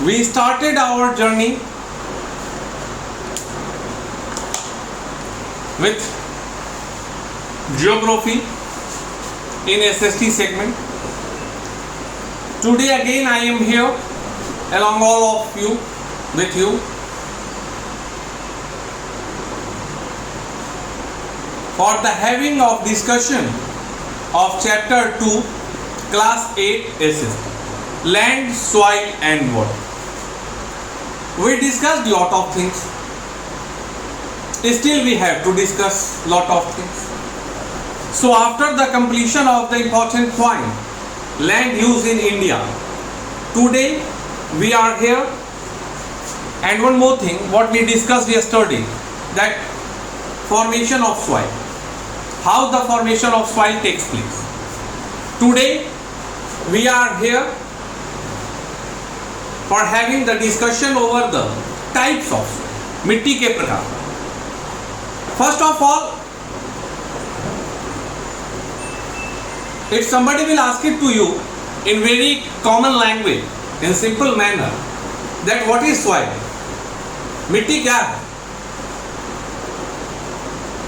we started our journey with geography in SST segment. Today again I am here along all of you, with you, for the having of discussion of chapter 2 class 8 SST, land, soil and water. We discussed lot of things. Still we have to discuss lot of things. So after the completion of the important point, land use in India, today we are here. And one more thing, what we discussed yesterday, that formation of soil, how the formation of soil takes place. Today we are here for having the discussion over the types of soil, मिट्टी के प्रकार. First of all, if somebody will ask it to you in very common language, in simple manner, that what is soil? मिट्टी क्या है?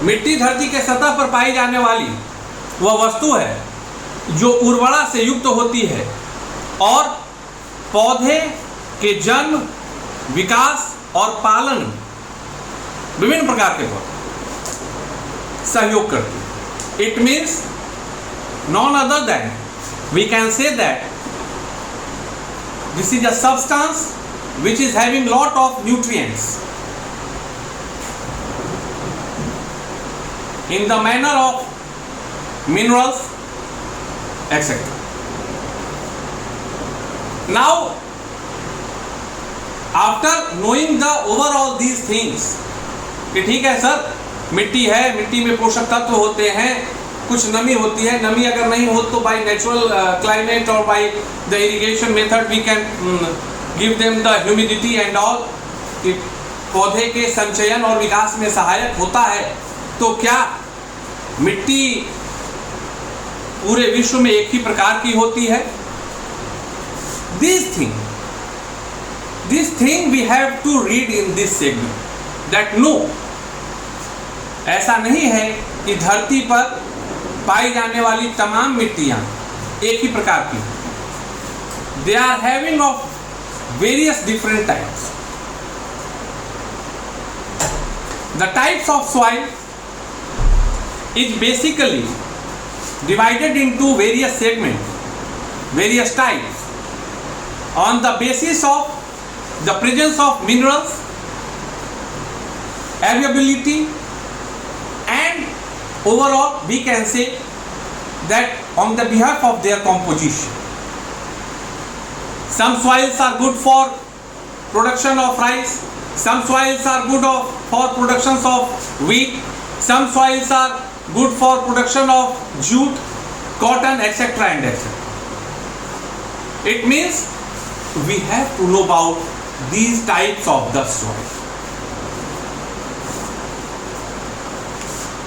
मिट्टी धरती के सतह पर पाई जाने वाली वह वस्तु है जो उर्वरा से युक्त होती है और पौधे के जन्म, विकास और पालन विभिन्न प्रकार के पर सहयोग करती है. It means none other than we can say that this is a substance which is having lot of nutrients in the manner of minerals, etc. Now, after knowing the overall these things, कि ठीक है sir, मिट्टी है, मिट्टी में पोषक तत्व होते हैं, कुछ नमी होती है, नमी अगर नहीं हो तो बाय नेचुरल क्लाइमेट और by the irrigation method we can give them the humidity and all, पौधे के संचयन और विकास में सहायक होता है. तो क्या मिट्टी पूरे विश्व में एक ही प्रकार की होती है? This thing we have to read in this segment that no, ऐसा नहीं है कि धरती पर पाई जाने वाली तमाम मिट्टियां एक ही प्रकार की. They are having of various different types. The types of soil is basically divided into various segments, various types, on the basis of the presence of minerals, availability, and overall we can say that on the behalf of their composition. Some soils are good for production of rice, some soils are good for productions of wheat, some soils are good for production of jute, cotton, etc. and etc. It means we have to know about these types of the soil.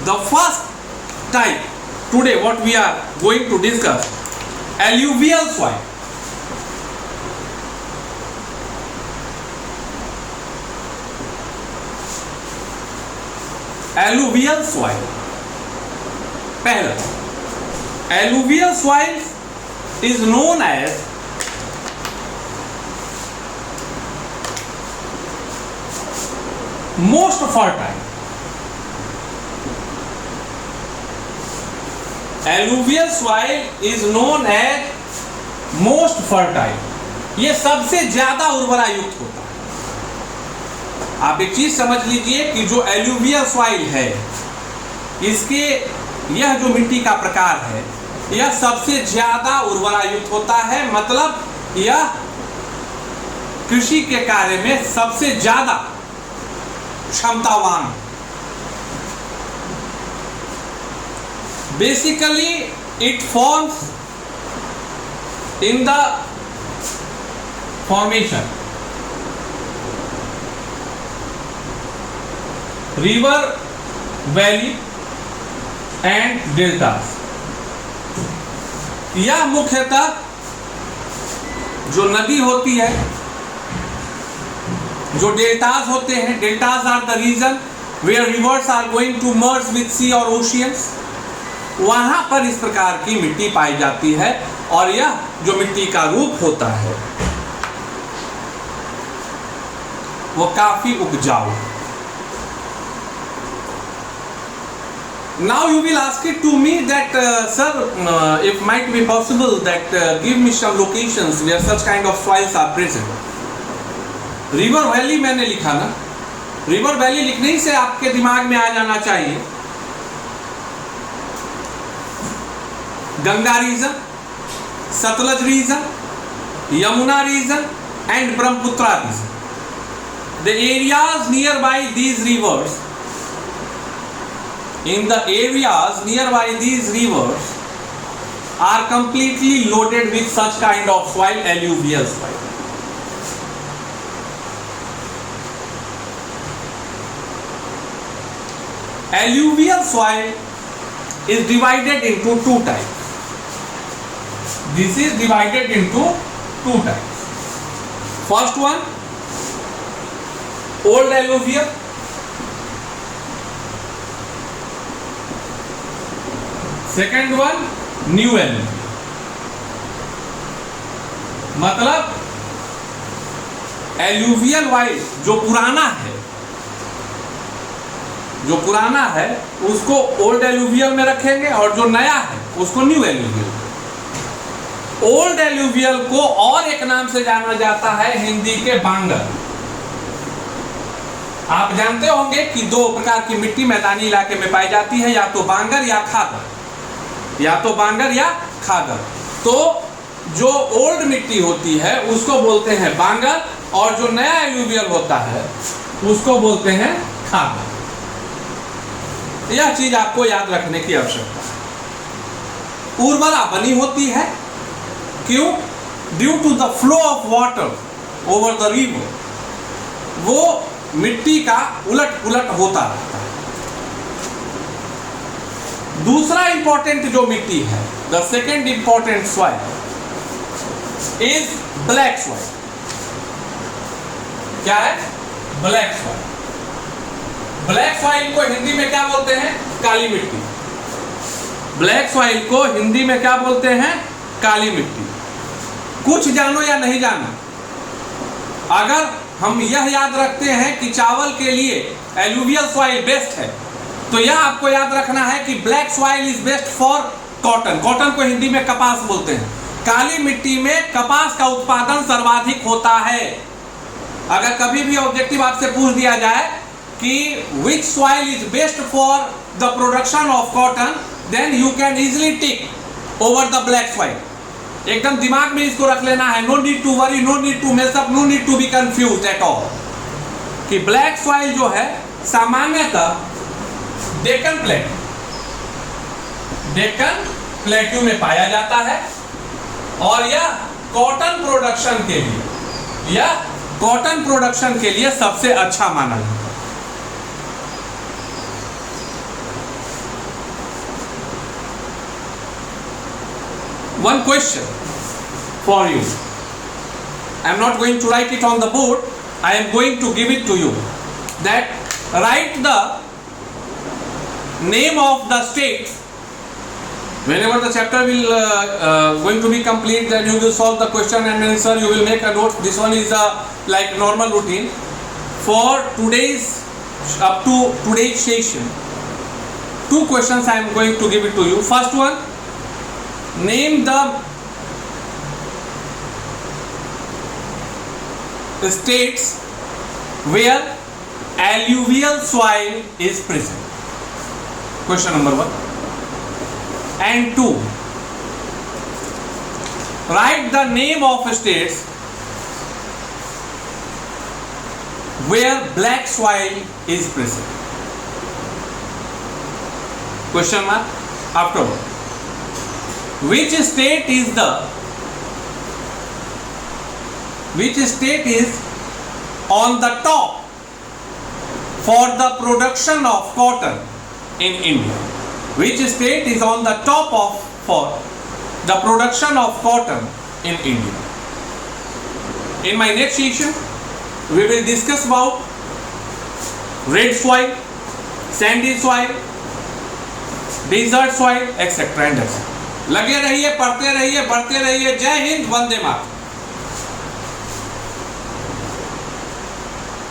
The first type today what we are going to discuss, alluvial soil. Alluvial soil. पहला, alluvial soil is known as most fertile. Alluvial soil is known as most fertile. ये सबसे ज्यादा उर्वरा युक्त होता है. आप एक चीज समझ लीजिए कि जो alluvial soil है, इसके यह जो मिट्टी का प्रकार है, यह सबसे ज्यादा उर्वरा युक्त होता है. मतलब यह कृषि के कार्य में सबसे ज्यादा क्षमतावान. Basically it forms in the formation river, valley and deltas. यह मुख्यतः जो नदी होती है जो डेल्टाज होते हैं, deltas are the region where rivers are going to merge with sea और ओशियंस, वहां पर इस प्रकार की मिट्टी पाई जाती है और यह जो मिट्टी का रूप होता है वो काफी उपजाऊ। Now you will ask it to me that sir, if might be possible that give me some locations where such kind of soils are present. River valley मैंने लिखा ना, रिवर वैली लिखने ही से आपके दिमाग में आ जाना चाहिए Ganga region, Sutlej region, Yamuna region and Brahmaputra region. The areas nearby these rivers, in the areas nearby these rivers are completely loaded with such kind of soil, alluvial soil. Alluvial soil is divided into two types. This is divided into two types. First one, old alluvial, second one new alluvial. मतलब alluvial while जो पुराना है उसको old alluvial में रखेंगे और जो नया है उसको न्यू alluvial. ओल्ड alluvial को और एक नाम से जाना जाता है हिंदी के बांगर. आप जानते होंगे कि दो प्रकार की मिट्टी मैदानी इलाके में पाई जाती है, या तो बांगर या खागर. तो जो ओल्ड मिट्टी होती है उसको बोलते हैं बांगर और जो नया एलुवियल होता है उसको बोलते हैं खागर. यह चीज आपको याद रखने की आवश्यकता है. उर्वरा बनी होती है, क्यों? Due to the flow of water over the river. वो मिट्टी का उलट पुलट होता रहता है. दूसरा इंपॉर्टेंट जो मिट्टी है, the second important soil is black soil. क्या है? Black soil. ब्लैक सॉइल को हिंदी में क्या बोलते हैं? काली मिट्टी. ब्लैक सॉइल को हिंदी में क्या बोलते हैं? काली मिट्टी. कुछ जानो या नहीं जानो, अगर हम यह याद रखते हैं कि चावल के लिए एलुवियल सॉइल बेस्ट है, तो यह आपको याद रखना है कि black soil is best for cotton. Cotton को हिंदी में कपास बोलते हैं. काली मिट्टी में कपास का उत्पादन सर्वाधिक होता है. अगर कभी भी ऑब्जेक्टिव आपसे पूछ दिया जाए कि which soil is best for the production of cotton, then you can easily tick over the black soil. एकदम दिमाग में इसको रख लेना है. No need to worry, no need to mess up, no need to be confuse at all. कि black soil जो है सामान्यतः डेक्कन प्लेट्यू में पाया जाता है और यह कॉटन प्रोडक्शन के लिए सबसे अच्छा माना जाता है. One question for you. I am not going to write it on the board. I am going to give it to you. That write the name of the states. Whenever the chapter will going to be complete, then you will solve the question and answer. You will make a note. This one is like normal routine for today's up to today's session. Two questions I am going to give it to you. First one. Name the states where alluvial soil is present. Question number 1. And 2. Write the name of states where black soil is present. Question mark. Afterward. Which state is on the top for the production of cotton in India? Which state is on the top for the production of cotton in India? In my next session, we will discuss about red soil, sandy soil, desert soil, etc. लगे रहिए, पढ़ते रहिए, बढ़ते रहिए। जय हिंद, वंदे मातरम।